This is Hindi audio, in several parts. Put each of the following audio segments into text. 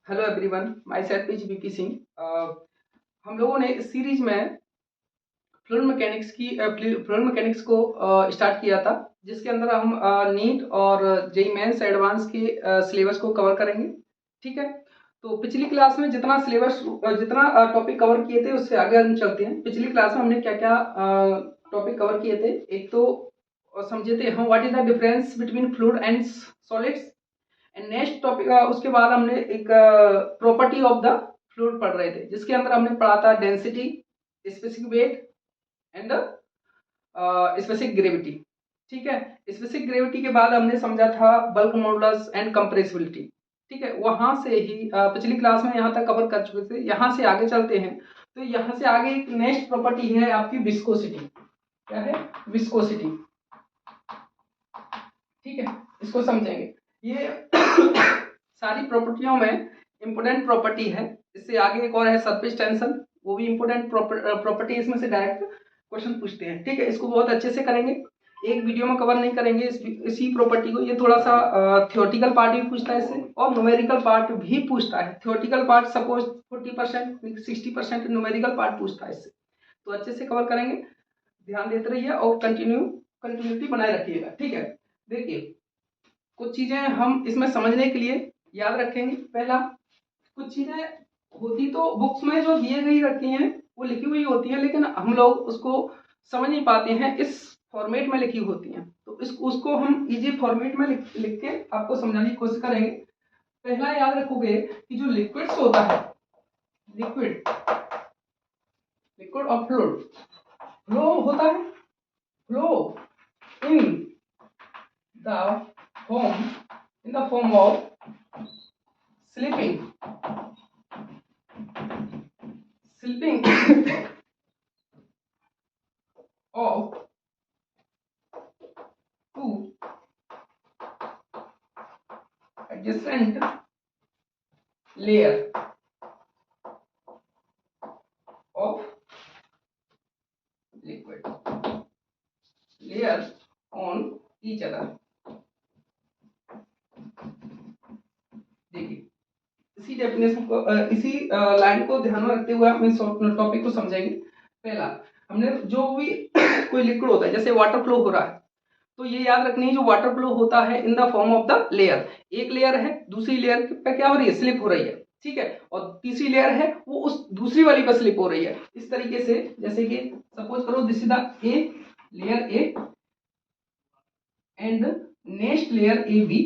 Hello everyone, my self is BP Singh. हम लोगों ने इस सीरीज में फ्लूइड मैकेनिक्स को स्टार्ट किया था, जिसके अंदर हम नीट और जेईई मेंस एडवांस के सिलेबस को कवर करेंगे। ठीक है, तो पिछली क्लास में जितना टॉपिक कवर किए थे उससे आगे हम चलते हैं। पिछली क्लास में हमने क्या क्या टॉपिक कवर किए थे। एक तो समझे थे हम what is the difference between fluid and solids. And next topic उसके बाद हमने एक प्रॉपर्टी ऑफ द फ्लूइड पढ़ रहे थे, जिसके अंदर हमने पढ़ा था density, specific weight and specific gravity. ठीक है, स्पेसिफिक ग्रेविटी के बाद हमने समझा था बल्क मॉडुलस एंड कंप्रेसिबिलिटी। ठीक है, वहां से ही पिछली क्लास में यहाँ तक कवर कर चुके थे। यहाँ से आगे चलते हैं, तो यहाँ से आगे एक नेक्स्ट प्रॉपर्टी है आपकी विस्कोसिटी। क्या है? विस्कोसिटी। ठीक है, इसको समझेंगे। ये सारी प्रॉपर्टियों में इंपोर्टेंट प्रॉपर्टी है। इससे आगे एक और है सरफेस टेंशन, वो भी इंपोर्टेंट प्रॉपर्टी। इसमें से डायरेक्ट क्वेश्चन पूछते हैं। ठीक है, इसको बहुत अच्छे से करेंगे, एक वीडियो में कवर नहीं करेंगे इसी प्रॉपर्टी को। ये थोड़ा सा थियोरटिकल पार्ट भी पूछता है इससे, और न्यूमेरिकल पार्ट भी पूछता है। Theoretical part suppose 40%, 60% numerical part पूछता है इससे। तो अच्छे से कवर करेंगे, ध्यान देते रहिए और कंटिन्यूटी बनाए रखिएगा। ठीक है, देखिए कुछ चीजें हम इसमें समझने के लिए याद रखेंगे। पहला, कुछ चीजें होती तो बुक्स में जो दिए गई रखी हैं वो लिखी हुई होती हैं, लेकिन हम लोग उसको समझ नहीं पाते हैं, इस फॉर्मेट में लिखी होती हैं। तो उसको हम इजी फॉर्मेट में लिख के आपको समझाने की कोशिश करेंगे। पहला याद रखोगे कि जो लिक्विड्स होता है, लिक्विड लिक्विड और फ्लूइड, फ्लो होता है, flow in the form of slipping of two adjacent layer of liquid, layer on each other। देखिए, इसी डेफिनेशन को इसी लाइन को ध्यान में रखते हुए हम इस टॉपिक को समझेंगे। पहला, हमने जो भी कोई लिक्विड होता है, जैसे वाटर फ्लो हो रहा है, तो ये याद रखनी है, जो वाटर फ्लो होता है in the form of the layer. एक लेयर है, दूसरी लेयर पे क्या हो रही है? स्लिप हो रही है। ठीक है, और तीसरी लेयर है वो उस दूसरी वाली पर स्लिप हो रही है। इस तरीके से, जैसे कि सपोज करो this is the A layer A and next layer A B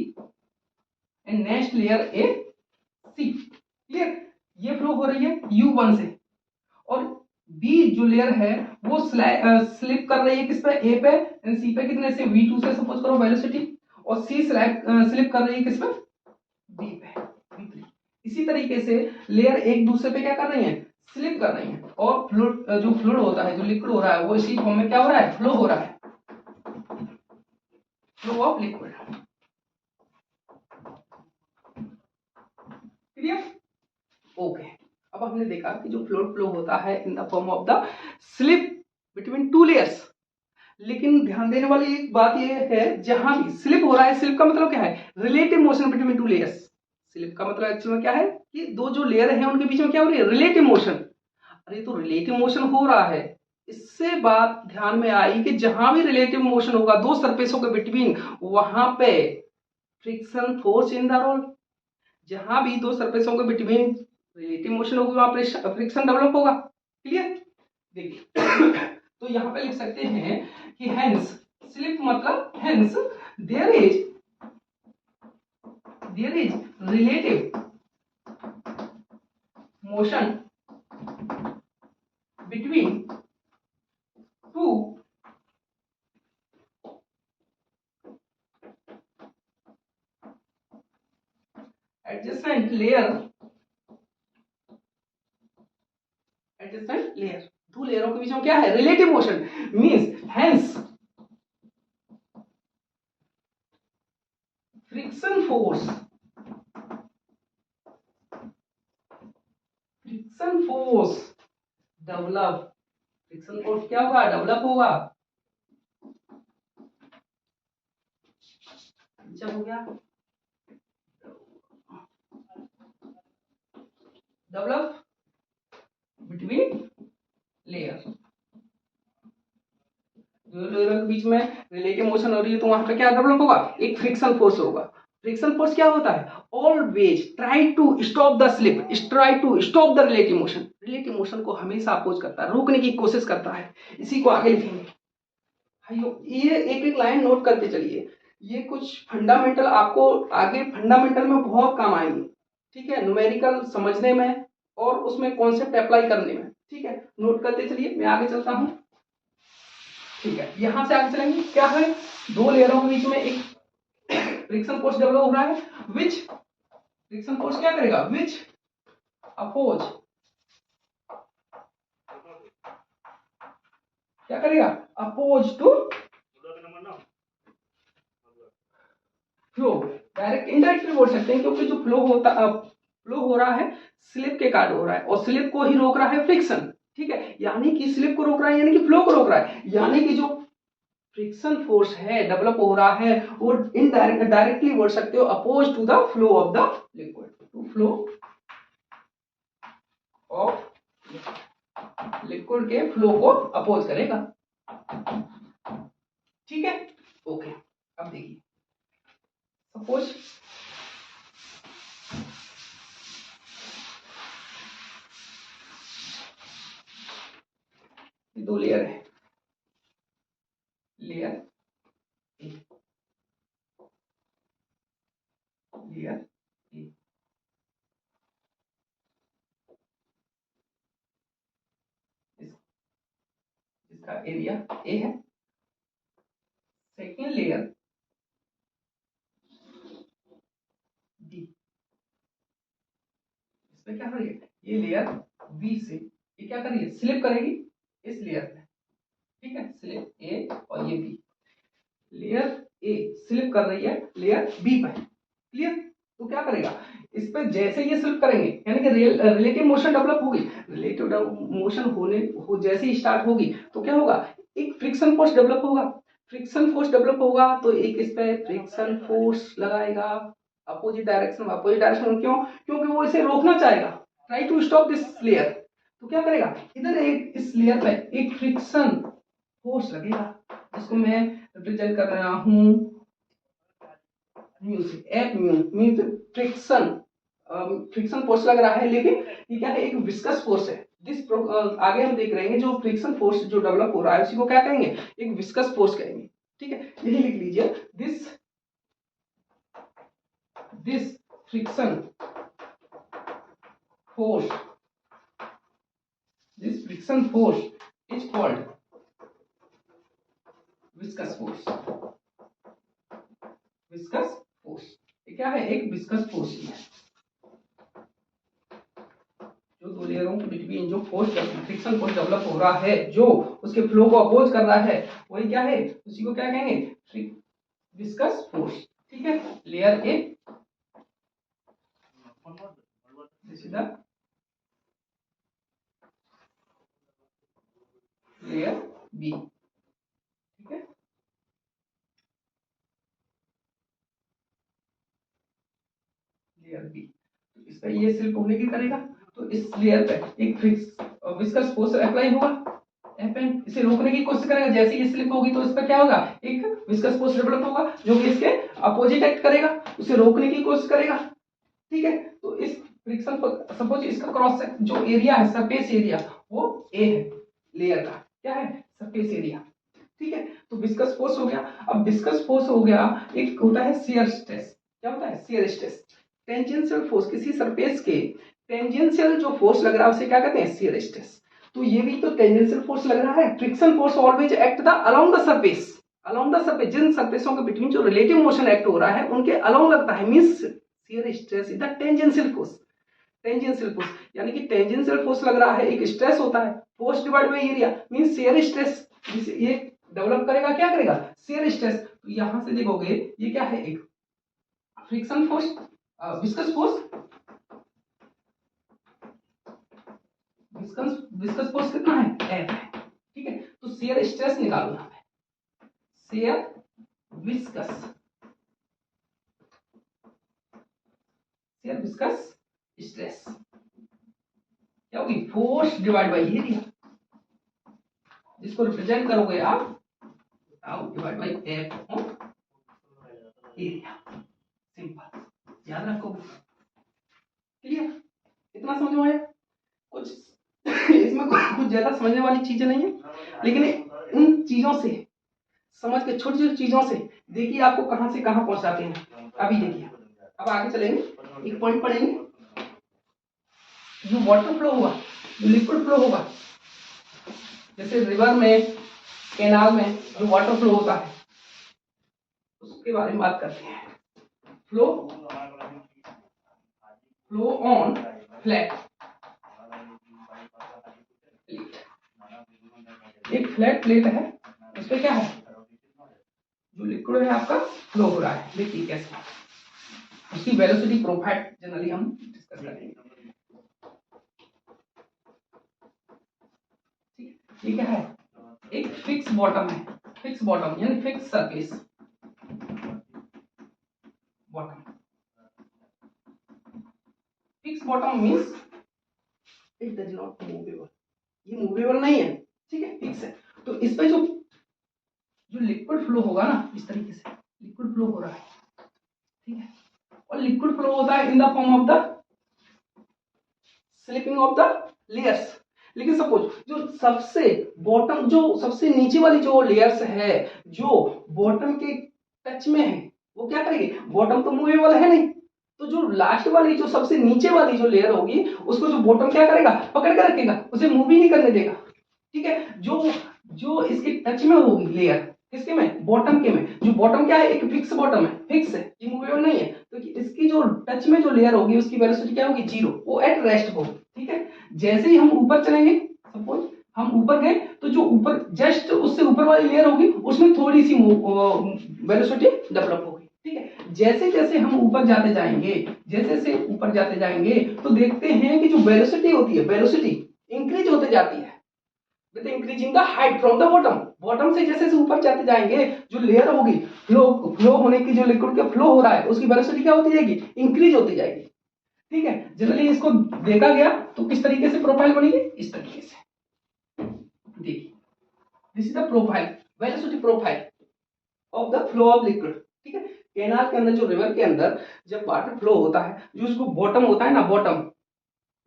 and next layer A C. Clear? ये फ्लो हो रही है U1 से, और बी जो लेयर है वो स्लिप कर रही है किस पे? ए पे एंड सी पे कितने से? V2 से सपोज करो वेलोसिटी, और सी स्लिप कर रही है किस पे? बी पे, V3। इसी तरीके से लेयर एक दूसरे पे क्या कर रही है? स्लिप कर रही है। और फ्लूइड, जो फ्लूइड होता है, जो लिक्विड हो रहा है, वो इसी फॉर्म में क्या हो रहा है? फ्लो हो रहा है, flow of liquid. Clear? Okay, अब हमने देखा कि जो फ्लूइड फ्लो होता है in the form of the slip between two layers. लेकिन ध्यान देने वाली एक बात यह है, जहां भी स्लिप हो रहा है, स्लिप का मतलब क्या है? Relative motion between two layers. Slip का मतलब एक्चुअल में क्या है कि दो जो लेयर हैं उनके बीच में क्या हो रही है? Relative motion. अरे तो रिलेटिव मोशन हो रहा है, इससे बात ध्यान में आई कि जहां भी रिलेटिव मोशन होगा दो सरफेसों के बिटवीन, वहां पे friction force in the roll. जहां भी दो सरफेसों के बिटवीन रिलेटिव मोशन होगी वहां फ्रिक्शन डेवलप होगा। क्लियर? देखिए तो यहां पे लिख सकते हैं कि हेंस, स्लिप मतलब hence there is relative motion between two adjacent layer. दो लेयरों के बीच में क्या है? Relative motion. Means hence friction force develop. Friction force क्या होगा? डेवलप होगा। जब हो गया डेवलप बिटवीन लेयर, दो लेयरों के बीच में रिलेटिव मोशन हो रही है तो वहां पे क्या डेवलप होगा, एक फ्रिक्शन फोर्स होगा। फ्रिक्शन फोर्स क्या होता है, always try to stop the slip, try to stop the relative motion, relative motion को हमेशा अपोज करता है, रोकने की कोशिश करता है। इसी को आगे लिखेंगे। ये एक एक लाइन नोट करके चलिए, ये कुछ फंडामेंटल आपको आगे फंडामेंटल में बहुत काम आएंगे, ठीक है, न्यूमेरिकल समझने में और उसमें कॉन्सेप्ट अप्लाई करने में, ठीक है, नोट करते चलिए। मैं आगे चलता हूं, ठीक है, यहां से आगे चलेंगे। क्या है, दो लेयरों के बीच में एक फ्रिक्शन फोर्स डेवलप हो रहा है, विच फ्रिक्शन फोर्स क्या करेगा, विच अपोज, क्या करेगा, oppose to flow. Direct indirectly बोल सकते हैं, क्योंकि जो फ्लो हो रहा है स्लिप के कारण हो रहा है, और स्लिप को ही रोक रहा है फ्रिक्शन, ठीक है, यानी कि स्लिप को रोक रहा है, यानी कि फ्लो को रोक रहा है, यानी कि जो फ्रिक्शन फोर्स है डेवलप हो रहा है वो इनडायरेक्ट डायरेक्टली बोल सकते हो oppose to the flow of the liquid, to flow of liquid के फ्लो को अपोज करेगा, ठीक है, ओके। अब देखिए, सपोज दो लेयर है, लेयर ए, लेयर ए, इसका एरिया ए है। सेकेंड लेयर बी, इसमें क्या करेगी, ये लेयर बी से ये क्या करेगी, स्लिप करेगी इस लेयर पे, ठीक है, स्लिप ए और ये बी, लेयर ए स्लिप कर रही है लेयर बी पर, क्लियर। तो क्या करेगा, इस पे जैसे ये स्लिप करेंगे यानी कि रिलेटिव मोशन डेवलप होगी, रिलेटिव मोशन जैसे ही स्टार्ट होगी तो क्या होगा, एक फ्रिक्शन फोर्स डेवलप होगा, फ्रिक्शन फोर्स डेवलप होगा तो एक इस पे फ्रिक्शन फोर्स लगाएगा अपोजिट डायरेक्शन क्यों, क्योंकि वो इसे रोकना चाहेगा, try to stop this layer. तो क्या करेगा, इधर एक इस लेयर पे एक फ्रिक्शन फोर्स लगेगा, इसको मैं रिप्रेजेंट कर रहा हूं म्यू से, F mu mean friction, friction force लग रहा है, लेकिन ये क्या है, एक विस्कस फोर्स है। आगे हम देख रहे हैं जो फ्रिक्शन फोर्स जो डेवलप हो रहा है उसी को क्या कहेंगे, एक विस्कस फोर्स कहेंगे, ठीक है, यही लिख लीजिए, this this friction force, this friction force is called viscous force, viscous force, ये क्या है, एक विस्कस फोर्स ही है, जो दो लेयरों के बिटवीन जो फोर्स फ्रिक्शन फोर्स डेवलप हो रहा है जो उसके फ्लो को अपोज कर रहा है वही क्या है, उसी को क्या कहेंगे, विस्कस फोर्स, ठीक है। लेयर ए, सीधा लेयर बी, ठीक है, लेयर बी, तो इस पर ये स्लिप होने की करेगा तो इस लेयर पे एक विस्कस फोर्स अप्लाई होगा, एफएन इसे रोकने की कोशिश करेगा, जैसे ये स्लिप होगी तो इस पर क्या होगा, एक विस्कस फोर्स डेवलप होगा जो कि इसके अपोजिट एक्ट करेगा, उसे रोकने की कोशिश करेगा, ठीक है। तो इस फ्रिक्शन सपोज इसका क्रॉस जो एरिया है सरफेस एरिया वो ए है लेयर का, क्या है, सरफेस एरिया, ठीक है। तो विस्कस फोर्स हो गया, अब विस्कस फोर्स हो गया, एक होता है शियर स्ट्रेस, क्या होता है, शियर स्ट्रेस, टेंजेंशियल फोर्स, किसी सरफेस के टेंजेंशियल जो फोर्स लग रहा है उसे क्या कहते हैं, शियर स्ट्रेस। तो ये भी तो टेंजेंशियल फोर्स लग रहा है, friction force always act the along the surface, along the surface, जिन सरफेसों के बिटवीन जो रिलेटिव मोशन एक्ट हो रहा है उनके अलोंग लगता है, means shear stress is the tangential force, tangential force यानी कि टेंजेंशियल फोर्स लग रहा है, एक स्ट्रेस होता है, force divide by area means shear stress, ये डेवलप करेगा, क्या करेगा, शियर स्ट्रेस। तो यहां से देखोगे ये क्या है, एक friction force, viscous force, viscous force कितना है, एफ है, ठीक है। तो शियर स्ट्रेस निकालो यहां पे, shear viscous, shear viscous stress, क्या होगी, फोर्स डिवाइड बाई एरिया, जिसको रिप्रेजेंट करोगे आप tau divide by F on area. Simple, याद रखोगे। क्लियर, इतना समझ में आया? कुछ इसमें कुछ ज्यादा समझने वाली चीजें नहीं है, लेकिन इन चीजों से समझ के, छोटी छोटी चीजों से देखिए आपको कहां से कहां पहुंचाते हैं। अभी देखिए, अब आगे चलेंगे, एक पॉइंट पढ़ेंगे। जो वाटर फ्लो होगा, जो लिक्विड फ्लो होगा, जैसे रिवर में, कैनाल में जो वाटर फ्लो होता है, उसके बारे में बात करते हैं। फ्लो ऑन फ्लैट, एक फ्लैट प्लेट है, उस पे क्या है, जो लिक्विड है आपका फ्लो हो रहा है। देखिए कैसे, उसकी वेलोसिटी प्रोफाइल जनरली हम डिस्कस करेंगे। ये क्या है, एक फिक्स बॉटम है, फिक्स बॉटम यानी fix surface bottom. Fix bottom means it does not movable, ये मूवेबल नहीं है, ठीक है, फिक्स है। तो इस पे जो लिक्विड फ्लो होगा ना, इस तरीके से लिक्विड फ्लो हो रहा है, ठीक है, और लिक्विड फ्लो होता है in the form of the slipping of the layers. लेकिन सपोज जो सबसे बॉटम, जो सबसे नीचे वाली जो लेयर्स है, जो बॉटम के टच में है, वो क्या करेगी, बॉटम तो मूवेबल है नहीं, तो जो लास्ट वाली, जो सबसे नीचे वाली जो लेयर होगी, उसको जो बॉटम क्या करेगा, पकड़ कर रखेगा, उसे मूव ही नहीं करने देगा, ठीक है। जो जो इसके टच में होगी लेयर, किसके में, बॉटम के में, जो बॉटम क्या है, एक फिक्स बॉटम है, फिक्स है, ये मूवेबल नहीं है, तो इसकी जो टच में जो लेयर होगी, उसकी वेलोसिटी क्या होगी, जीरो, वो एट रेस्ट होगी, ठीक है। जैसे ही हम ऊपर चलेंगे, सपोज हम ऊपर गए, तो जो ऊपर जस्ट उससे ऊपर वाली लेयर होगी, उसमें थोड़ी सी वेलोसिटी डेवलप होगी, ठीक है। जैसे जैसे हम ऊपर जाते जाएंगे, जैसे जैसे ऊपर जाते जाएंगे, तो देखते हैं कि जो वेलोसिटी होती है, वेलोसिटी इंक्रीज होते जाती है with increasing the height from the bottom. Bottom से जैसे जैसे ऊपर जाते जाएंगे, जो लेयर होगी, फ्लो होने की, जो लिक्विड का फ्लो हो रहा है, उसकी वेलोसिटी क्या होती जाएगी, इंक्रीज होती जाएगी, ठीक है। जनरली इसको देखा गया तो किस तरीके से प्रोफाइल बनेगी, इस तरीके से, देखिए this is the profile, velocity profile of the flow of liquid, ठीक है। कैनाल के अंदर, जो रिवर के अंदर जब वाटर फ्लो होता है, जो उसको बॉटम होता है ना,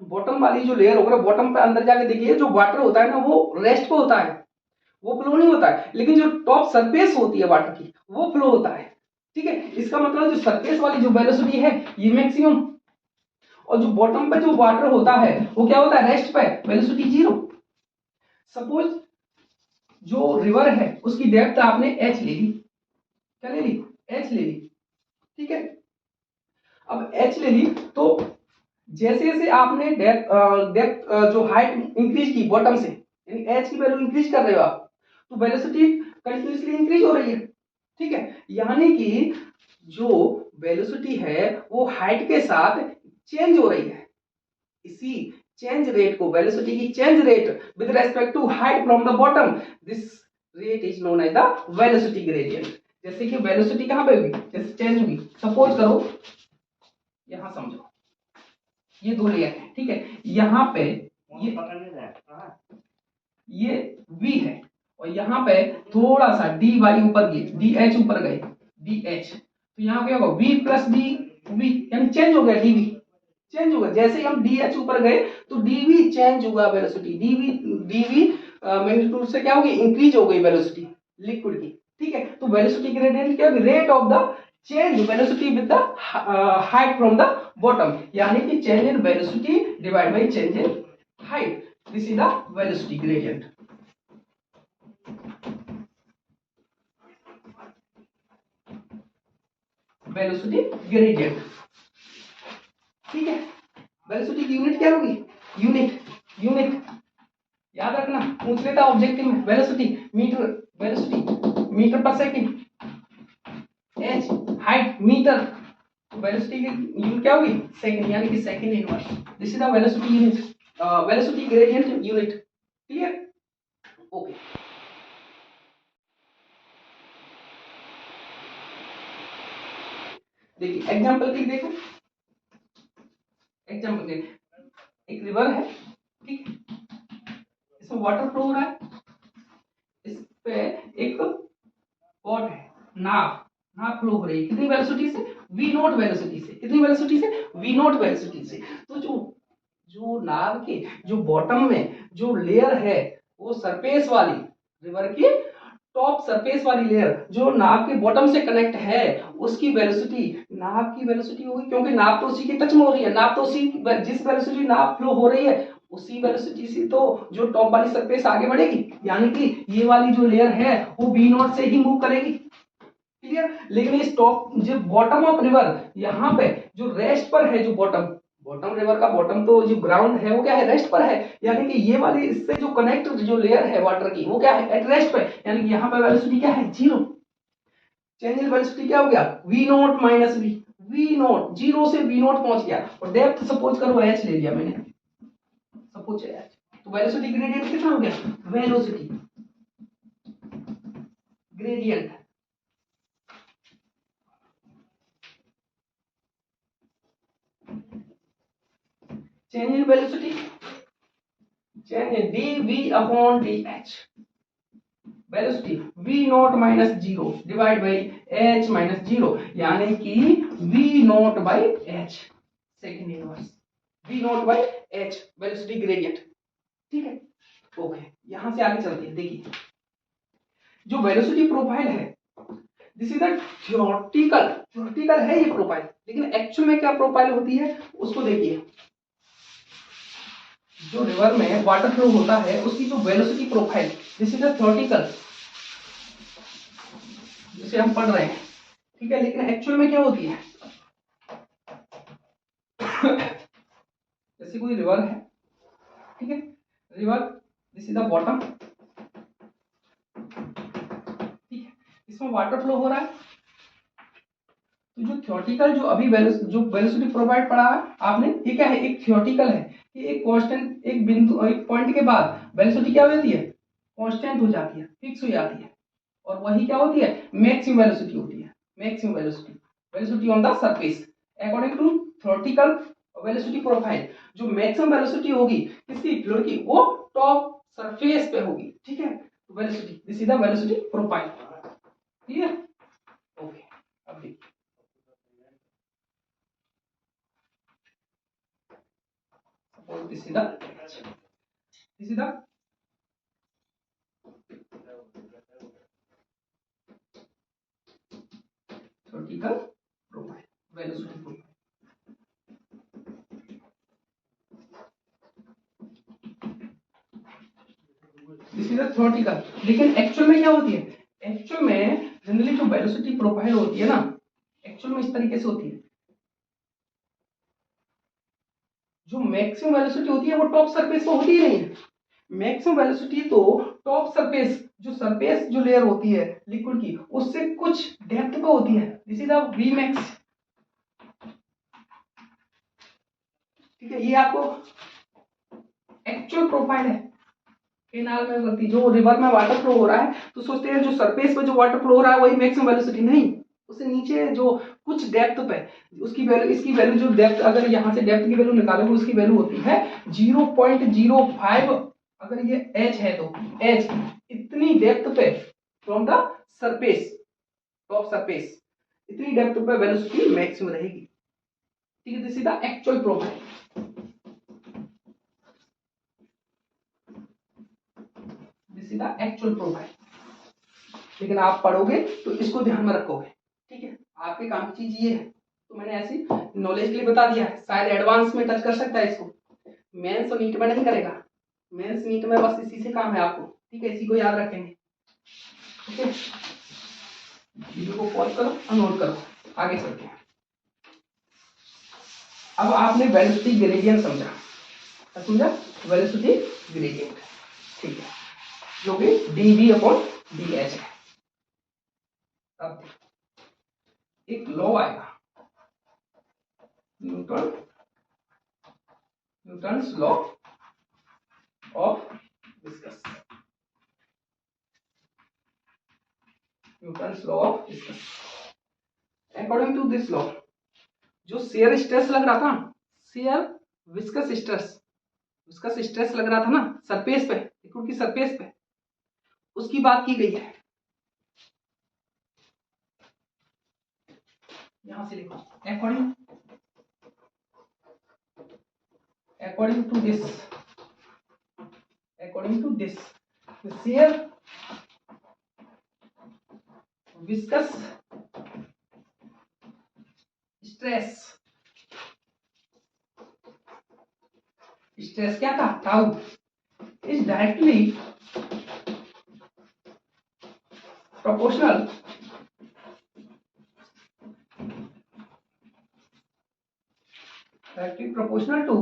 बॉटम वाली जो लेयर होगा, बॉटम पे अंदर जाके देखिए, जो वाटर होता है ना, वो रेस्ट पे होता है, वो फ्लो नहीं होता है, लेकिन जो टॉप सरफेस होती है वाटर की, वो फ्लो होता है, ठीक है। इसका मतलब जो सरफेस वाली जो वेलोसिटी है, ये मैक्सिमम, और जो बॉटम पे जो वाटर होता है, वो क्या होता है, रेस्ट पे, वेलोसिटी जीरो। सपोज जो रिवर है, उसकी डेप्थ आपने एच ले ली, क्या ले ली, एच ले ली, ठीक है। अब एच ले ली, तो जैसे जैसे आपने डेप्थ जो हाइट इंक्रीज की बॉटम से, यानी एच की वैल्यू इंक्रीज कर रहे हो आप, तो वेलोसिटी कंटिन्यूअसली इंक्रीज हो रही है, ठीक है। यानी कि जो वेलोसिटी है, वो हाइट के साथ चेंज हो रही है। इसी चेंज रेट को, वेलोसिटी की change rate with respect to height from the bottom, this rate is known as the velocity gradient. जैसे कि वेलोसिटी कहां पे होगी, जैसे चेंज होगी, सपोज करो, यहां समझो, ये दो लेयर है, ठीक है। यहाँ पे ये V है, और यहाँ पे थोड़ा सा डी वाई ऊपर गए, डी एच ऊपर गए, डी एच, तो यहाँ क्या होगा, V प्लस डी वी, यानी चेंज हो गया, डीवी चेंज होगा। जैसे ही हम डी एच ऊपर गए, तो डीवी चेंज होगा, वेलोसिटी डीवी मैग्नीट्यूड से क्या होगी, इंक्रीज हो गई वेलोसिटी लिक्विड की, ठीक है। तो वेलोसिटी ग्रेडियंट क्या होगी, rate of the change velocity with the height from the bottom, यानी कि change in velocity divide by change in height, this is the velocity gradient. Velocity gradient, ठीक है। वेलोसिटी की यूनिट क्या होगी, यूनिट याद रखना, पूछ लेता ऑब्जेक्टिव में, वेलोसिटी मीटर, वेलोसिटी मीटर पर second, H height metre, velocity की यूनिट क्या होगी, सेकंड, यानी कि second inverse, this is the velocity unit, velocity gradient unit. Clear, okay. देखिए एग्जांपल की देखो, एग्जांपल के, एक रिवर है, इसमें वाटर फ्लो हो रहा है, इस पे एक पॉट है, नाव फ्लो हो रही है, कितनी वेलोसिटी से, v नॉट वेलोसिटी से, कितनी वेलोसिटी से, v नॉट वेलोसिटी से। तो जो नाव के जो बॉटम में जो लेयर है वो सरफेस वाली, रिवर की टॉप सरफेस वाली लेयर जो नाव के बॉटम से कनेक्ट है, उसकी वेलोसिटी नाव की वेलोसिटी होगी, क्योंकि नाव तो उसी के टच में हो रही है, नाव तो उसी जिस वेलोसिटी नाव फ्लो हो रही है उसी वेलोसिटी से तो जो टॉप वाली सरफेस आगे बढ़ेगी, यानी कि ये वाली जो लेयर है वो v नॉट से ही मूव करेगी, क्लियर। लेकिन इस टॉप जो बॉटम ऑफ रिवर यहाँ पे जो रेस्ट पर है, जो बॉटम रिवर का बॉटम तो जो ग्राउंड है वो क्या है, रेस्ट पर है, यानी कि ये वाली इससे जो कनेक्ट जो लेयर है वाटर की वो क्या है, एट रेस्ट पे, यानी कि यहाँ पे वेलोसिटी क्या है, जीरो। चेंज इन वेलोसिटी क्या हो गया, v not minus v not, zero से v नॉट पहुंच गया, और डेप्थ सपोज करो h ले लिया मैंने, सपोज h, तो वेलोसिटी ग्रेडियंट कितना हो गया, velocity gradient change in velocity, change in dv upon dh, velocity v naught minus 0 divide by h minus 0, यानी कि v naught by h, second inverse v naught by h velocity gradient, ठीक है। ओके, यहां से आगे चलते हैं। देखिए जो वेलोसिटी प्रोफाइल है, दिस इज द थ्योरेटिकल है ये प्रोफाइल, लेकिन एक्चुअल में क्या प्रोफाइल होती है उसको देखिए। जो रिवर में वाटर फ्लो होता है उसकी जो velocity profile, this is the theoretical जिसे हम पढ़ रहे हैं, ठीक है। लेकिन एक्चुअल में क्या होती है, जैसे कोई रिवर है, ठीक है, river, this is the bottom, ठीक है, इसमें वाटर फ्लो हो रहा है। तो जो थ्योरेटिकल जो अभी जो वेलोसिटी प्रोवाइड पढ़ा है आपने, ये क्या है, एक थ्योरेटिकल है कि एक कांस्टेंट, एक बिंदु, एक पॉइंट के बाद वेलोसिटी क्या हो जाती है, कांस्टेंट हो जाती है, फिक्स हो जाती है, और वही क्या होती है, मैक्सिमम वेलोसिटी होती है, maximum velocity on the surface according to theoretical velocity profile. जो मैक्सिमम वेलोसिटी होगी किसकी, फ्लूइड की, वो टॉप सरफेस पे होगी, ठीक है। Velocity, this is the velocity profile, clear. Okay, अब देखिए this is the vertical profile, velocity profile। This is the theoretical, लेकिन एक्चुअल में क्या होती है, एक्चुअल में जनरली जो वेलोसिटी प्रोफाइल होती है ना, एक्चुअल में इस तरीके से होती है। जो मैक्सिमम वेलोसिटी होती है वो टॉप सरफेस पे होती ही नहीं है। मैक्सिमम वेलोसिटी तो टॉप सरफेस, जो सरफेस जो लेयर होती है लिक्विड की, उससे कुछ डेप्थ पे होती है, this is the V max, ठीक है। ये आपको एक्चुअल प्रोफाइल है केनाल में होती, जो रिवर में वाटर फ्लो हो रहा है तो सोचते हैं जो सरफेस पे जो वाटर फ्लो हो रहा है वही मैक्सिमम वेलोसिटी, नहीं, उससे नीचे जो कुछ डेप्थ पे उसकी वैल्यू, इसकी वैल्यू जो डेप्थ, अगर यहाँ से डेप्थ की वैल्यू निकालोगे उसकी वैल्यू होती है 0.05, अगर ये h है तो h इतनी डेप्थ पे from the surface, top surface, इतनी डेप्थ पे वेलोसिटी मैक्सिमम रहेगी, ठीक है। This is the actual profile, this is the actual profile. लेकिन आप पढ़ोगे तो इसको ध्यान में रखोगे, ठीक है। आपके काम की चीज ये है, तो मैंने ऐसी नॉलेज के लिए बता दिया है, शायद एडवांस में टच कर सकता है इसको, मेंस और नीट में नहीं करेगा, मेंस नीट में बस इसी से काम है आपको, ठीक है। इसी को याद रखेंगे, ठीक है। वीडियो को पॉज करो और नोट करो, आगे चलते हैं। अब आपने वेलोसिटी ग्रेडियंट समझा, वेलोसिटी ग्रेडियंट, ठीक है, जो कि dv अपॉन dh है। अब एक लॉ आएगा, Newton's law of viscous, Newton's law of viscous. According to this law, जो शेयर स्ट्रेस लग रहा था, शेयर विस्कस स्ट्रेस लग रहा था ना सरफेस पे, लिक्विड की सरफेस पे, उसकी बात की गई है। यहां से लिखो according to this the shear viscous stress क्या था, tau, is directly proportional to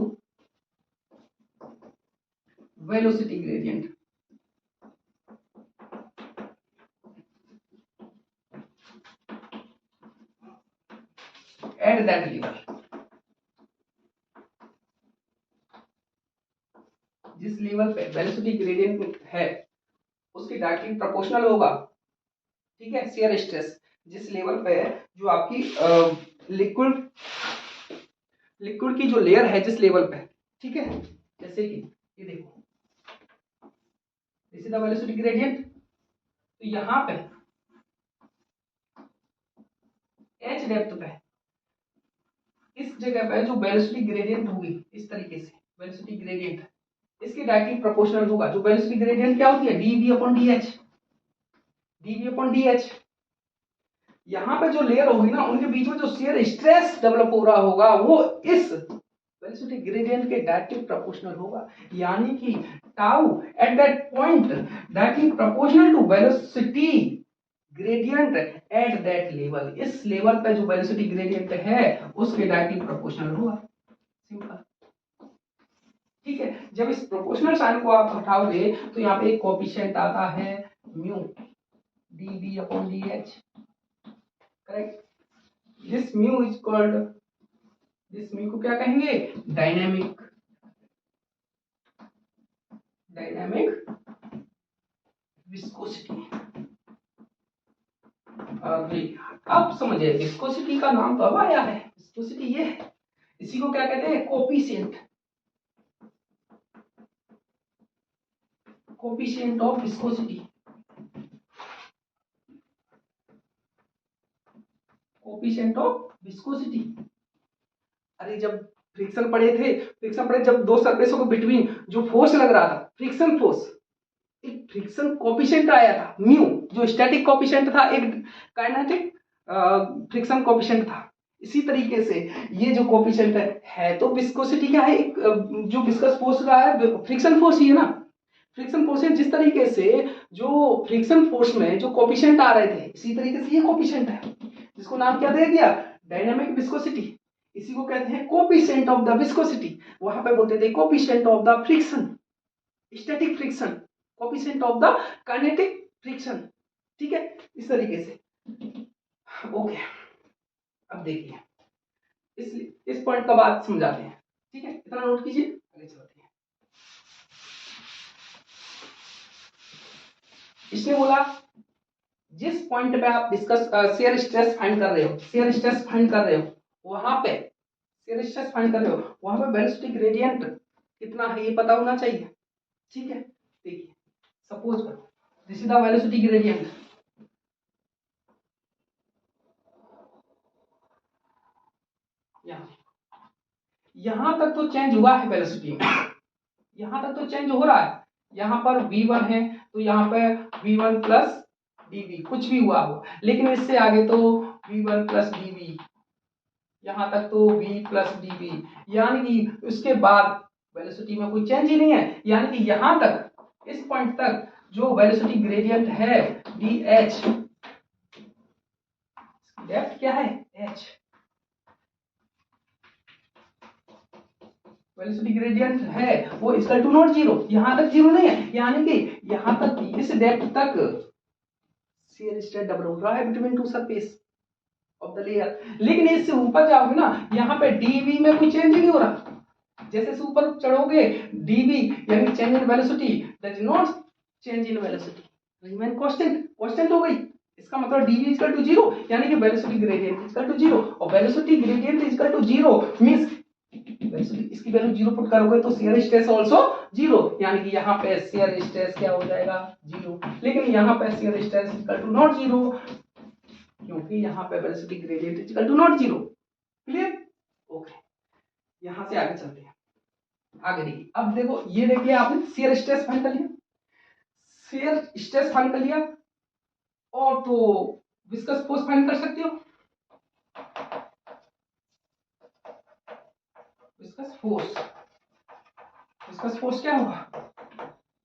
velocity gradient. At that level, जिस लेवल पे वेलोसिटी ग्रेडियंट है उसके डायरेक्टली प्रोपोर्शनल होगा, ठीक है, शियर स्ट्रेस जिस लेवल पे है, जो आपकी लिक्विड की जो लेयर है जिस लेवल पे, ठीक है, जैसे कि ये देखो this is the velocity gradient, तो यहां पे एच डेप्थ पे इस जगह पे जो वेलोसिटी ग्रेडियंट होगी इस तरीके से, वेलोसिटी ग्रेडियंट इसके डायरेक्टली प्रोपोर्शनल होगा। जो वेलोसिटी ग्रेडियंट क्या होती है, dv अपॉन dh। यहां पे जो लेयर होगी ना, उनके बीच में जो शियर स्ट्रेस डेवलप हो रहा होगा वो इस वेलोसिटी ग्रेडियंट के डायरेक्टली प्रोपोर्शनल होगा, यानी कि tau at that point directly proportional to velocity gradient at that level. इस लेवल पे जो वेलोसिटी ग्रेडियंट है उसके डायरेक्टली प्रोपोर्शनल होगा। सिंपल, ठीक है। जब इस प्रोपोर्शनल साइन को आप हटाओगे तो यहाँ पे एक कोएफिशिएंट आता है mu dv upon dh, correct. This mu is called, this mu को क्या कहेंगे, डायनेमिक विस्कोसिटी। अब समझिए विस्कोसिटी का नाम तो अब आया है, विस्कोसिटी ये है, इसी को क्या कहते हैं, coefficient of viscosity. Coefficient of viscosity. अरे जब फ्रिक्शन पढ़े थे, जब दो सरफेसों के बिटवीन जो फोर्स लग रहा था, फ्रिक्शन फोर्स, एक फ्रिक्शन कोएफिशिएंट आया था म्यू, जो स्टैटिक कोएफिशिएंट था, एक काइनेटिक फ्रिक्शन कोएफिशिएंट था। इसी तरीके से ये जो कोएफिशिएंट है तो विस्कोसिटी क्या है, एक जो विस्कस फोर्स का है, फ्रिक्शन फोर्स ही है ना, फ्रिक्शन फोर्स है। जिस तरीके से जो फ्रिक्शन फोर्स में जो कोएफिशिएंट आ रहे थे, इसी तरीके से ये कोएफिशिएंट है, जिसको नाम क्या दे दिया, डायनामिक विस्कोसिटी। इसी को कहते हैं कोएफिशिएंट ऑफ द विस्कोसिटी। वहां पे बोलते थे coefficient of the friction, static friction, coefficient of the kinetic friction, ठीक है, इस तरीके से। ओके, अब देखिए इस पॉइंट का बात समझाते हैं, ठीक है, इतना नोट कीजिए, आगे चलते हैं। इसने बोला जिस पॉइंट पे आप डिस्कस शियर स्ट्रेस फाइंड कर रहे हो, वहां पे शियर स्ट्रेस फाइंड कर रहे हो, वहां पे वेलोसिटी ग्रेडियंट कितना है ये पता होना चाहिए, ठीक है। देखिए सपोज करो this is the velocity gradient, यहां तक तो चेंज हुआ है वेलोसिटी में, यहां तक तो चेंज हो रहा है, यहां पर v1 है तो यहां पे v1 प्लस dv कुछ भी हुआ हो, लेकिन इससे आगे तो v1 प्लस dv, यहां तक तो v प्लस dv, यानी कि उसके बाद वेलोसिटी में कोई चेंज ही नहीं है। यानी कि यहां तक, इस पॉइंट तक जो वेलोसिटी ग्रेडियंट है dh, डेप्थ क्या है h, वेलोसिटी ग्रेडियंट है वो इक्वल टू नॉट जीरो, यहां तक जीरो नहीं है, यानी कि यहां तक इस डेप्थ तक शियर स्ट्रेस डेवलप हो रहा है between two surface of the layer. लेकिन इससे ऊपर जाओगे ना, यहाँ पे dv में कोई चेंज नहीं हो रहा, जैसे से ऊपर चढ़ोगे dv यानी change in velocity does not change in velocity, remain constant हो गई। इसका मतलब dv इक्वल टू जीरो, यानी कि velocity gradient equal to zero, और velocity gradient equal to zero means velocity, इसकी वैल्यू जीरो पुट करोगे तो शियर स्ट्रेस आल्सो जीरो, यानी कि यहाँ पे शेयर स्ट्रेस क्या हो जाएगा, जीरो। लेकिन यहाँ पे shear stress equal to not zero, क्योंकि यहाँ पे velocity gradient equal to not zero. Clear? Okay, यहाँ से आगे चलते हैं। आगे देखिए, अब देखो ये देख लिया आपने, शेयर स्ट्रेस फाइंड कर लिया, शेयर स्ट्रेस फाइंड कर लिया, और तो विस्कस फोर्स फाइंड कर सकते हो। विस्कस फोर्स क्या होगा,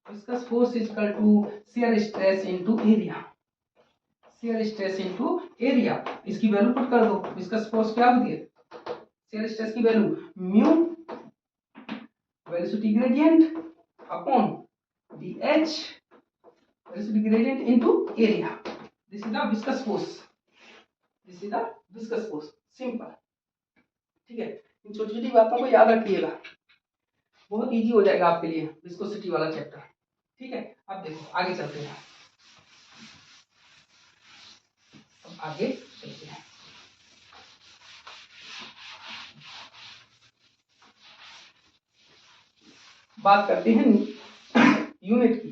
viscous force equal to shear stress into area, shear stress into area. इसकी वैल्यू पुट कर दो, विस्कस फोर्स क्या होती है, शेयर स्ट्रेस की value mu velocity gradient upon dh velocity gradient into area. This is the viscous force, this is the viscous force, simple. ठीक है, इन छोटी छोटी बातों को याद रखिएगा, बहुत इजी हो जाएगा आपके लिए विस्कोसिटी वाला चैप्टर। ठीक है, अब देखो आगे चलते हैं, आगे चलते हैं। बात करते हैं यूनिट की,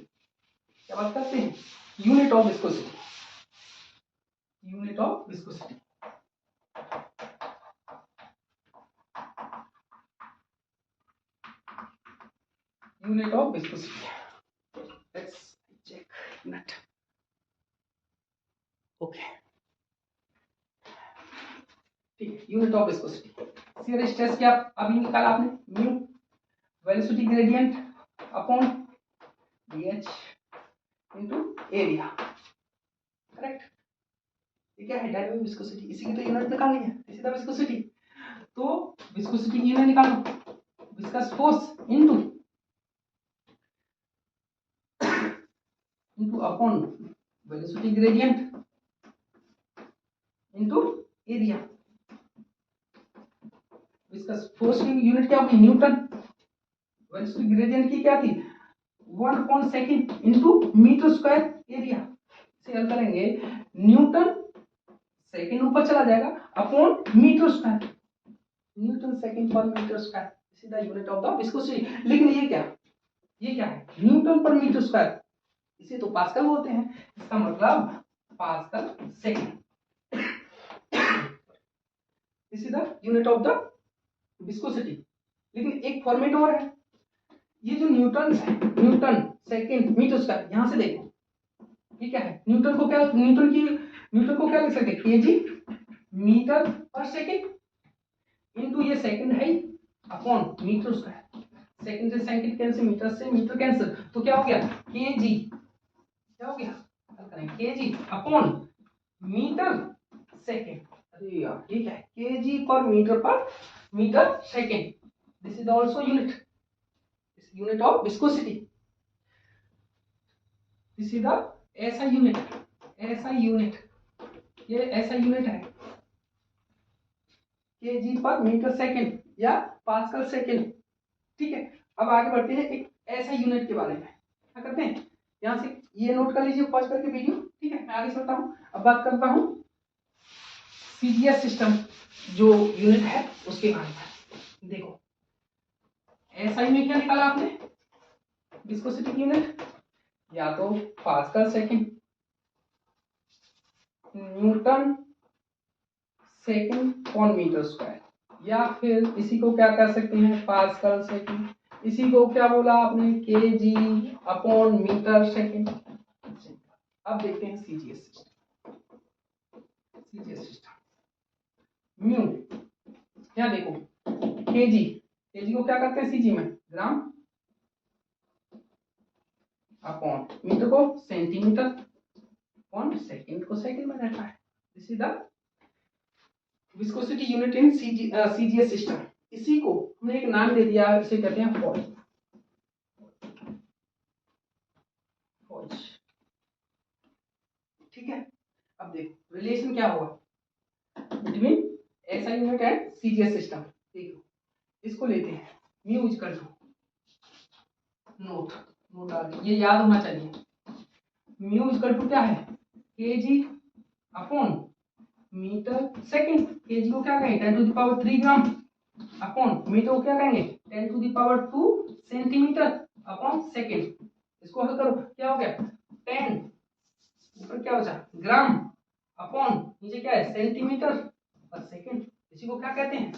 क्या बात करते हैं, unit of viscosity, unit of viscosity. Unit of viscosity, let's check net. Okay, ठीक है, unit of viscosity, shear stress क्या अभी निकाला आपने, mu velocity gradient upon dh into area, correct. ये क्या है, डायनामिक विस्कोसिटी, इसी की तो यूनिट निकालनी है, इसी तरह विस्कोसिटी। तो विस्कोसिटी की यूनिट निकालो, viscous force into upon velocity gradient into area. Viscous force की यूनिट क्या होगी, न्यूटन, वेलोसिटी ग्रेडियंट की क्या थी 1/सेकंड इनटू मीटर स्क्वायर एरिया। इसे हल करेंगे, न्यूटन सेकंड ऊपर चला जाएगा upon metre square, newton second पर metre square, this is the unit of the viscosity. लेकिन ये क्या है, न्यूटन पर मीटर स्क्वायर, इसे तो पास्कल बोलते हैं, इसका मतलब pascal second, this is the unit of the viscosity. लेकिन एक फॉर्मेट और है, ये जो न्यूटन है, न्यूटन सेकंड मीटर स्क्वायर, यहां से देखो ये क्या है, न्यूटन को क्या लिख सकते हैं, केजी मीटर पर सेकंड इनटू ये सेकंड है अपॉन मीटर स्क्वायर, सेकंड से सेकंड कैंसिल, मीटर से मीटर कैंसिल, तो क्या हो गया केजी, क्या हो गया केजी अपॉन मीटर सेकंड। अरे यार ठीक है, KG per metre second, this is also unit, this unit of viscosity, this is the ऐसा यूनिट, ये ऐसा यूनिट है, केजी पर मीटर सेकंड या पास्कल सेकंड। ठीक है, अब आगे बढ़ते हैं एक ऐसा यूनिट के बारे में, क्या करते हैं, यहां से ये नोट कर लीजिए पॉज करके वीडियो। ठीक है, मैं आगे चलता हूं, अब बात करता हूं सीजीएस सिस्टम जो यूनिट है उसके बारे में। देखो ऐसा यूनिट क्या निकाला आपने, विस्कोसिटी की यूनिट, या तो पास्कल सेकंड, न्यूटन सेकंड पर मीटर स्क्वायर, या फिर इसी को क्या कर सकते हैं पास्कल सेकंड, इसी को क्या बोला आपने केजी अपॉन मीटर सेकंड। अब देखते हैं सीजीएस सिस्टम, म्यू, क्या देखो केजी को क्या करते हैं सीजी में ग्राम, अपॉन मीटर को सेंटीमीटर, अपॉन सेकंड को सेकंड में रहता है, this is the viscosity unit in CGS system. इसी को हमने एक नाम दे दिया, इसे कहते हैं फॉर्स। ठीक है, अब देखो रिलेशन क्या होगा बिटवीन ऐसा यूनिट एंड सीजीएस सिस्टम। देखो इसको लेते हैं म्यू इक्वल टू, नोट डाल, ये याद होना चाहिए, म्यू इक्वल टू क्या है KG upon metre second, KG को क्या कहेंगे 10 to the power 3 gram, upon metre को क्या कहेंगे 10 to the power 2 centimetre, upon second. इसको हल करो, क्या हो गया 10 ऊपर क्या बचा ग्राम अपॉन नीचे क्या है सेंटीमीटर पर सेकेंड। इसी को क्या कहते हैं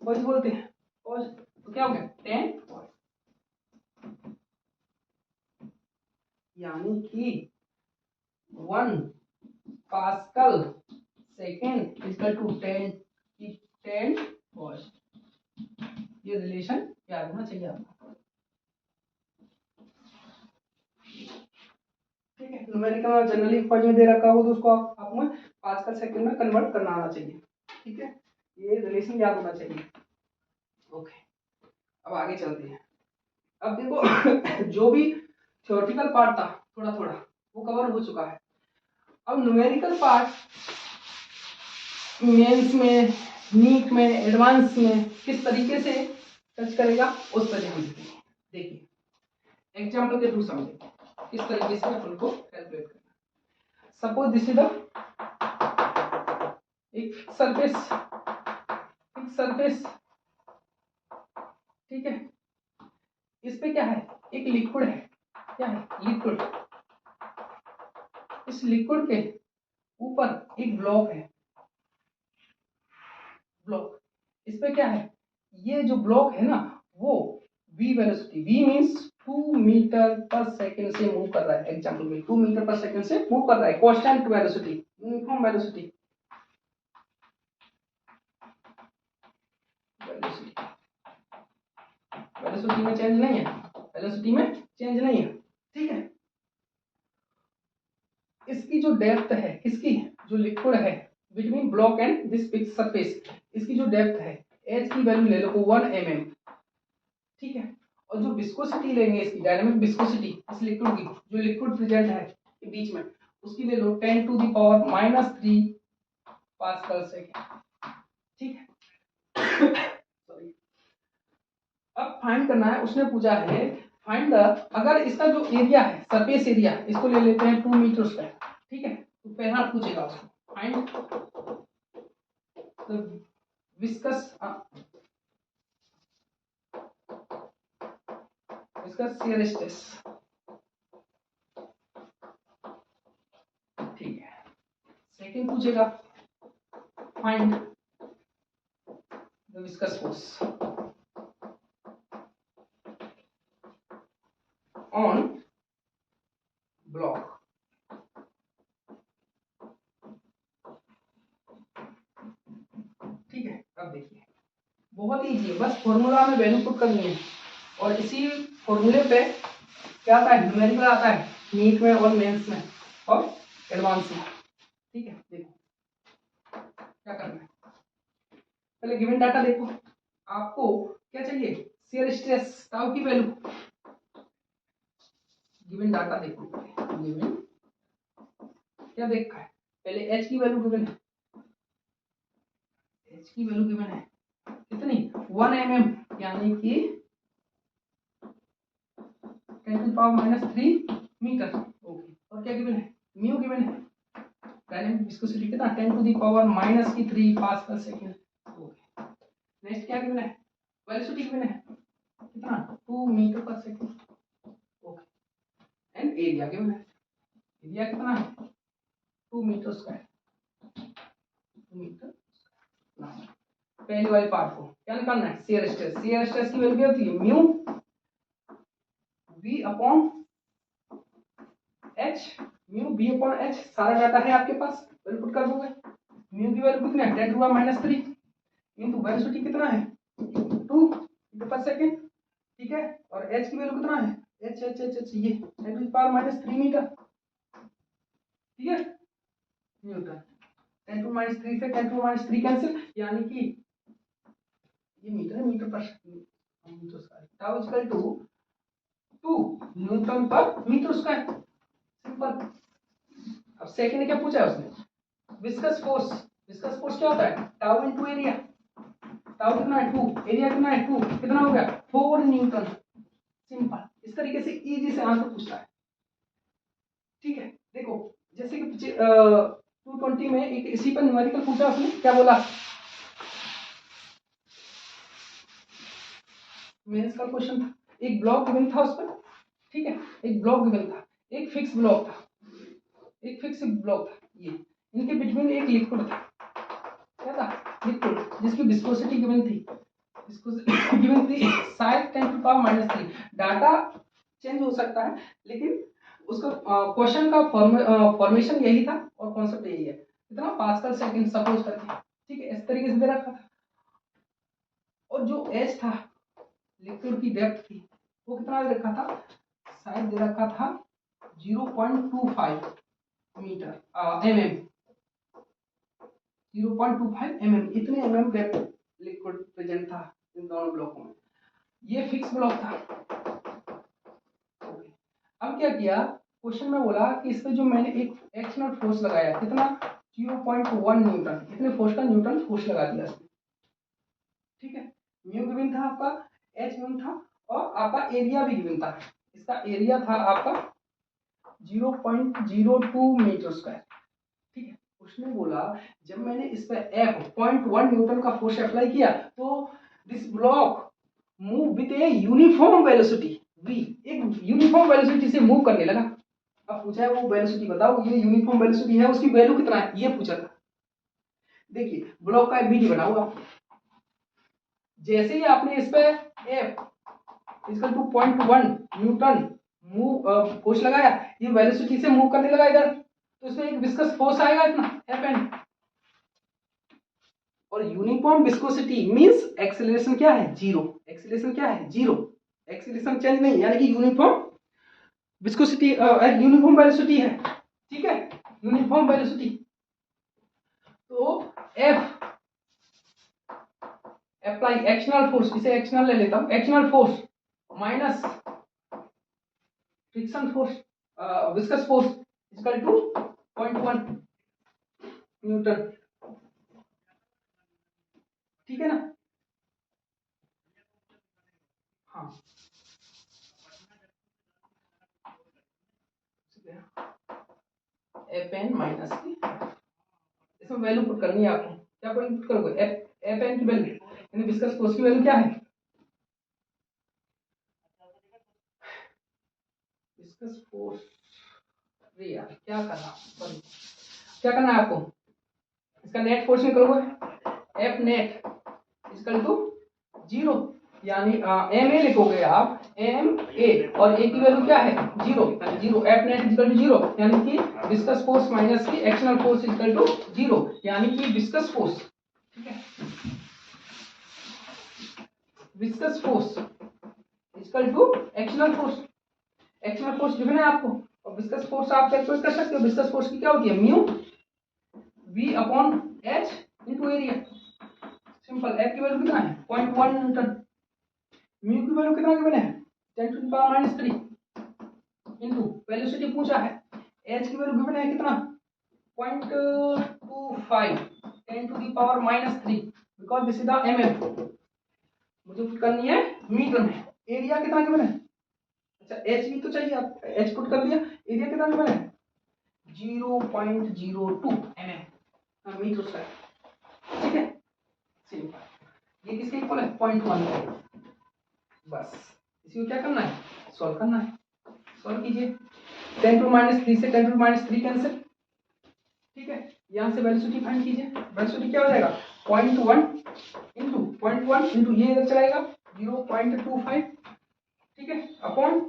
पॉइस बोलते हैं पॉइस। तो क्या हो गया 10 पॉइस, यानी कि 1 pascal second equal to 10 poise. ये रिलेशन याद होना चाहिए आपको, ठीक है। न्यूमेरिकल जनरली फॉर्म में दे रखा हो तो उसको आपको पास्कल सेकंड में कन्वर्ट करना आना चाहिए, ठीक है। ये रिलेशन याद होना चाहिए, ओके। अब आगे चलते हैं। अब देखो जो भी थ्योरेटिकल पार्ट था थोड़ा थोड़ा वो कवर हो चुका है। अब न्यूमेरिकल पार्ट मेंस में, नीट में, एडवांस में किस तरीके से टच करेगा उस पर ध्यान देते हैं। देखिए एग्जांपल के थ्रू समझें किस तरीके से अपन को कैलकुलेट करना। सपोज दिस इज द एक सरफेस, ठीक है। इस पे क्या है एक लिक्विड है, क्या है लिक्विड। इस लिक्विड के ऊपर एक ब्लॉक है, ब्लॉक। इस पे क्या है ये जो ब्लॉक है ना वो v velocity, v means 2 metre पर सेकंड से मूव कर रहा है। एग्जांपल में 2 मीटर पर सेकंड से मूव कर रहा है, constant velocity, uniform velocity, velocity में चेंज नहीं है, वेलोसिटी में चेंज नहीं है, ठीक है। इसकी जो डेप्थ है, किसकी जो लिक्विड है between block and this fix surface, इसकी जो डेप्थ है h की वैल्यू ले लो 1 mm, ठीक है। और जो विस्कोसिटी लेंगे इसकी डायनामिक विस्कोसिटी इस लिक्विड की, जो लिक्विड प्रेजेंट है के बीच में, उसकी ले लो 10 to the power -3 pascal second, ठीक है। सॉरी। अब फाइंड करना है, उसने पूछा है फाइंड द, अगर इसका जो एरिया है सरफेस एरिया इसको ले लेते हैं 2 मीटर स्क्वायर, ठीक है। तो पहला पूछेगा उसको find the viscous shear stress, ठीक है। सेकंड पूछेगा find the viscous force on block, ठीक है। अब देखिए बहुत ही इजी है, बस फॉर्मूला में वैल्यू पुट करनी है और इसी फॉर्मूले पे क्या आता है न्यूमेरिकल आता है नीट में और मेंस में और एडवांस में, ठीक है। देखो क्या करना है, पहले गिवन डाटा देखो, आपको क्या चाहिए शियर स्ट्रेस टाउ की वैल्यू। गिवन डाटा देखो, गिवन क्या देखा है पहले h की वैल्यू गिवन है, h की वैल्यू गिवन है कितनी 1 mm, यानी कि 10 टू पावर -3 मीटर, ओके। और क्या गिवन है म्यू गिवन है, डायनामिक विस्कोसिटी कितना 10 to the power -3 pascal second, okay. Next क्या गिवन है वेलोसिटी गिवन है कितना 2 मीटर पर second, okay. And area given है, एरिया कितना है 2 मीटर स्क्वायर, 2 मीटर। पहले वाले पार्ट को क्या निकालना है शियर स्ट्रेस, शियर स्ट्रेस की वैल्यू क्या होती है mu v upon h, mu v upon h, सारा डाटा है आपके पास, वैल्यू पुट कर दोगे। म्यू की वैल्यू कितनी है 10 टू पावर -3 इनटू वेलोसिटी कितना है 2 मीटर पर सेकंड, ठीक है। और h की वैल्यू कितना है h h h h ये 10 टू पावर -3 मीटर, ठीक है। न्यूटन 10 टू -3 से 10 टू -3 कैंसिल, यानी कि ये मीटर है, metre per metre square tau equal to 2 newton per metre square, simple. अब सेकंड क्या पूछा है उसने विस्कस फोर्स, विस्कस फोर्स क्या होता है टाउ इनटू एरिया, टाउ कितना है 2, एरिया कितना है 2, कितना हो गया 4 न्यूटन, सिंपल। इस तरीके से इजी से आंसर पूछता है, ठीक है। देखो जैसे कि 220 में एक इसी पर न्यूमेरिकल पूछा उसने, क्या बोला मेंस का क्वेश्चन था, एक ब्लॉक गिवन था उस पर, ठीक है, एक ब्लॉक गिवन था, एक फिक्स ब्लॉक था, एक फिक्स ब्लॉक था, ये इनके बिटवीन एक लिक्विड था, क्या था, लिक्विड, जिसकी विस्कोसिटी गिवन थी, विस्कोसिटी गिवन थी शायद 10⁻³ डाटा चेंज हो सकता है, लेकिन उसका क्वेश्चन का फॉर्मेशन यही था और कॉन्सेप्ट यही है, कितना पास्कल सेकंड सपोज करके, ठीक है, इस तरीके से दे रखा था। और जो एच था, लिक्विड की डेप्थ थी, वो कितना दे रखा था, शायद दे रखा था 0.25 मीटर mm, 0.25 mm, इतने mm डेप्थ लिक्विड प्रेजेंट था इन दोनों ब्लॉकों में। ये फिक्स ब्लॉक था। अब क्या किया, क्वेश्चन में बोला कि इस पे जो मैंने एक एक्सटर्नल फोर्स लगाया, कितना, 0.1 न्यूटन, इतने फोर्स का न्यूटन फोर्स लगा दिया इसमें, ठीक है। म्यू गिवन था आपका, एच गिवन था, और आपका एरिया भी गिवन था, इसका एरिया था आपका 0.02 मीटर स्क्वायर, ठीक है। उसने बोला जब मैंने इस पे F 0.1 न्यूटन का फोर्स अप्लाई किया तो this block move with a uniform velocity v, एक यूनिफॉर्म वेलोसिटी से मूव करने लगा। अब पूछा है वो वेलोसिटी बताओ, ये यूनिफॉर्म वेलोसिटी है, उसकी वैल्यू कितना है, ये पूछा था। देखिए ब्लॉक का एक वीडियो बनाऊंगा, जैसे ही आपने इस पे F equal to 0.1 newton move force लगाया, ये वेलोसिटी से मूव करने लगा इधर, तो इसमें एक विस्कस फोर्स आएगा इतना Fn, और यूनिफॉर्म विस्कोसिटी मींस एक्सेलरेशन क्या है, जीरो, एक्सेलरेशन क्या है, जीरो, एक्सेलरेशन चेंज नहीं, यानी कि यूनिफॉर्म विस्कोसिटी यूनिफॉर्म वेलोसिटी है, ठीक है, यूनिफॉर्म वेलोसिटी। तो F अप्लाई एक्शनल फोर्स, इसे एक्शनल ले लेता हूं, actional force minus friction force viscous force equal to 0.1 newton, ठीक है ना। हाँ Fn माइनस की, इसमें वैल्यू पुट करनी है आपको, क्या पुट करोगे, Fn की वैल्यू, यानी विस्कस फोर्स की वैल्यू क्या है, विस्कस फोर्स, अरे यार क्या करना, सॉरी, क्या करना है आपको, इसका नेट फोर्स निकालोगे, F नेट इक्वल टू 0, यानी एम ए लिखोगे आप, एम ए, और ए की वैल्यू क्या है, zero, zero, F net equal to zero, यानी कि विस्कस फोर्स माइनस की actional force equal to zero, यानी कि विस्कस फोर्स, ठीक है, viscous force equal to actional force, actional force given है आपको, और विस्कस फोर्स आप कैलकुलेट कर सकते हो, विस्कस फोर्स की क्या होती है, mu v upon h into area, simple, F की वैल्यू कितना है 0.1 न्यूटन, म्यू की वैल्यू कितना गिवन है 10⁻³ इनटू वेलोसिटी पूछा है, एच की वैल्यू गिवन है कितना 0.25 10⁻³ because this is the MM, मुझे पुट करनी है मीटर में, एरिया कितना गिवन है, अच्छा एच भी तो चाहिए, आप एच पुट कर दिया, एरिया कितना गिवन है 0.02 mm मीटर स्क्वायर, ठीक है, सिंपल, ये किसके इक्वल है 0.1, बस इसी को क्या करना है, सॉल्व करना है, सॉल्व कीजिए, 10⁻³ से 10⁻³ कैंसिल, ठीक है, यहां से वेलोसिटी फाइंड कीजिए, वेलोसिटी क्या हो जाएगा 0.1 इंटू 0.1 इंटू ये इधर चलाएगा 0.25, ठीक है, अपॉन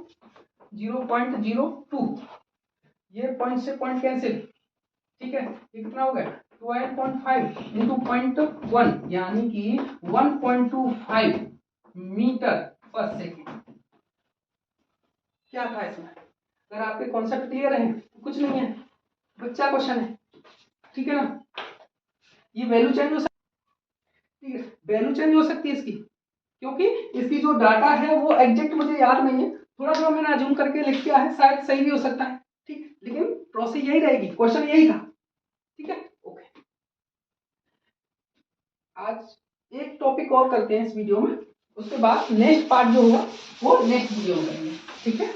0.02, ये पॉइंट से पॉइंट कैंसिल, ठीक है, ये कितना हो गया 12.5 इंटू 0.1, यानी कि 1.25 मीटर पर सेकेंड। क्या था इसमें, अगर आपके कॉन्सेप्ट क्लियर है तो कुछ नहीं है, बच्चा क्वेश्चन है, ठीक है ना, ये वैल्यू चेंज हो सकती, ठीक है, वैल्यू चेंज हो सकती है इसकी, क्योंकि इसकी जो डाटा है वो एग्जैक्ट मुझे याद नहीं है, थोड़ा थोड़ा मैंने अज्यूम करके लिख किया है, शायद सही भी हो सकता है, ठीक, लेकिन प्रोसेस यही रहेगी, क्वेश्चन यही था, ठीक है, ओके। आज एक टॉपिक और करते हैं इस वीडियो में, उसके बाद नेक्स्ट पार्ट जो होगा वो नेक्स्ट वीडियो में करेंगे, ठीक है।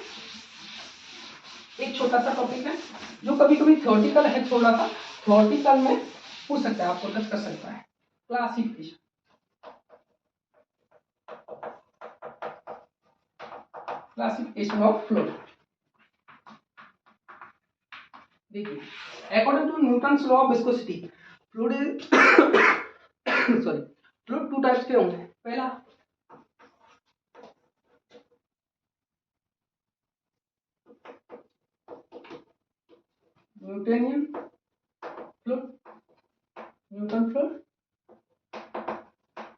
एक छोटा सा टॉपिक है जो कभी कभी थ्योरेटिकल है, थोड़ा सा थ्योरेटिकल में पूछ सकता है, आपको टच कर सकता है, क्लासिफिकेशन। Classification of fluid. देखिए, according to Newton's law of viscosity fluid sorry fluid two types के होंगे। पहला Newtonian fluid, Newton fluid,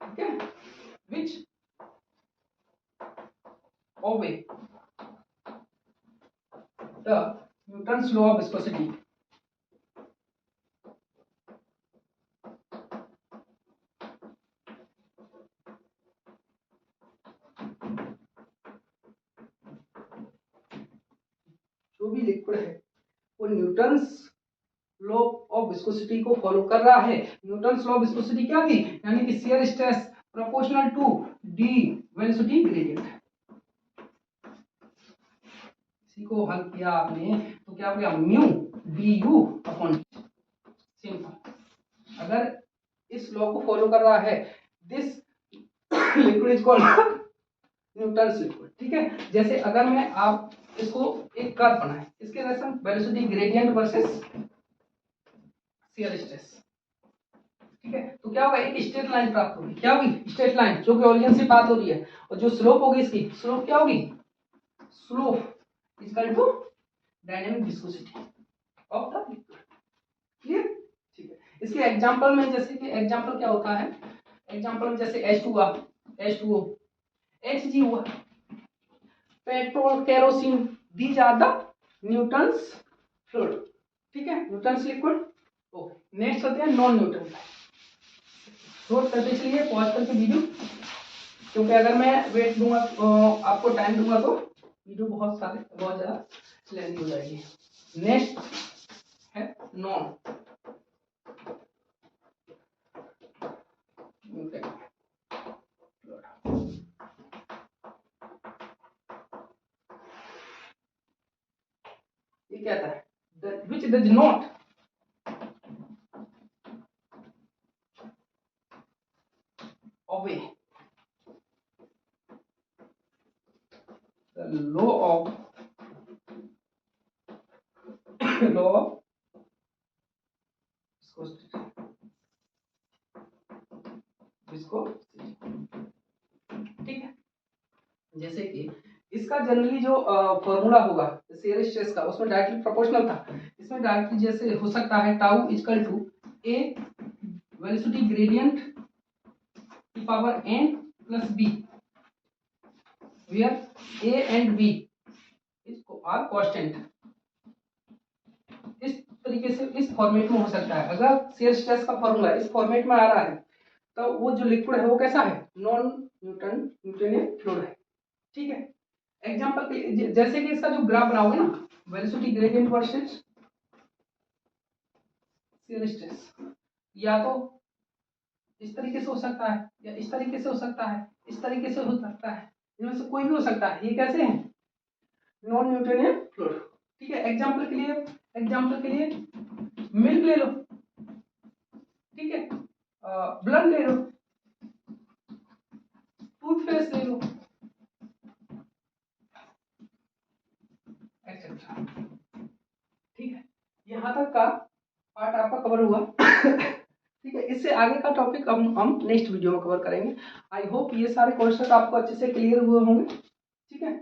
okay, which obey the Newton's law of viscosity. जो भी लिक्विड है वो न्यूटन्स लॉ ऑफ विस्कोसिटी को फॉलो कर रहा है। न्यूटन्स लॉ ऑफ विस्कोसिटी क्या थी? यानी कि shear stress proportional to d velocity gradient. इसी को हल किया आपने तो क्या हो गया? Mu d u upon simple. अगर इस लॉ को फॉलो कर रहा है this liquid is called Newton's liquid. ठीक है, जैसे अगर मैं आप इसको एक कर्व बनाए, इसके relation velocity gradient versus shear stress. ठीक है, तो क्या होगा? एक स्ट्रेट लाइन प्राप्त होगी। क्या होगी? स्ट्रेट लाइन, जो कि ओरिजिन से पास हो रही है, और जो स्लोप होगी इसकी स्लोप क्या होगी? Slope is equal to dynamic viscosity of the liquid. Clear? ठीक है, इसके एग्जांपल में, जैसे कि एग्जांपल क्या होता है? एग्जांपल में जैसे H2 हुआ, H2O, Hg हुआ, petrol, kerosene, these are the Newton's fluid. ठीक है, न्यूटन्स लिक्विड। ओके, नेक्स्ट होते हैं नॉन न्यूटन। नोट करते चलिए पॉज करके वीडियो, क्योंकि अगर मैं वेट दूंगा आपको टाइम दूंगा तो वीडियो बहुत ज्यादा लेंथी हो जाएगी। नेक्स्ट है नॉन न्यूटन। ये क्या था? Which does not obey the law of viscosity। ठीक है, जैसे कि इसका जनरली जो फॉर्मूला होगा शियर स्ट्रेस का, उसमें डायरेक्टली प्रोपोर्शनल था। इसमें डायरेक्टली जैसे हो सकता है tau equal to a velocity gradient की power n plus b, where a and b are constant. इस तरीके से इस फॉर्मेट में हो सकता है। अगर शियर स्ट्रेस का फॉर्मूला इस फॉर्मेट में आ रहा है तो वो जो लिक्विड है वो कैसा है? नॉन न्यूटोनियन फ्लूइड है। ठीक है, एग्जांपल के जैसे कि इसका जो ग्राफ बनाओगे ना, velocity gradient versus shear stress, या तो इस तरीके से हो सकता है, या इस तरीके से हो सकता है, इस तरीके से हो सकता है, इनमें से कोई भी हो सकता है। ये कैसे है? Non Newtonian fluid. ठीक है, एग्जांपल के लिए मिल्क ले लो, ठीक है, ब्लड ले लो, टूथपेस्ट ले लो, एक्सेट्रा। ठीक है, यहाँ तक का पार्ट आपका कवर हुआ। ठीक है, इससे आगे का टॉपिक हम नेक्स्ट वीडियो में कवर करेंगे। आई होप ये सारे क्वेश्चन आपको अच्छे से क्लियर हुए होंगे। ठीक है।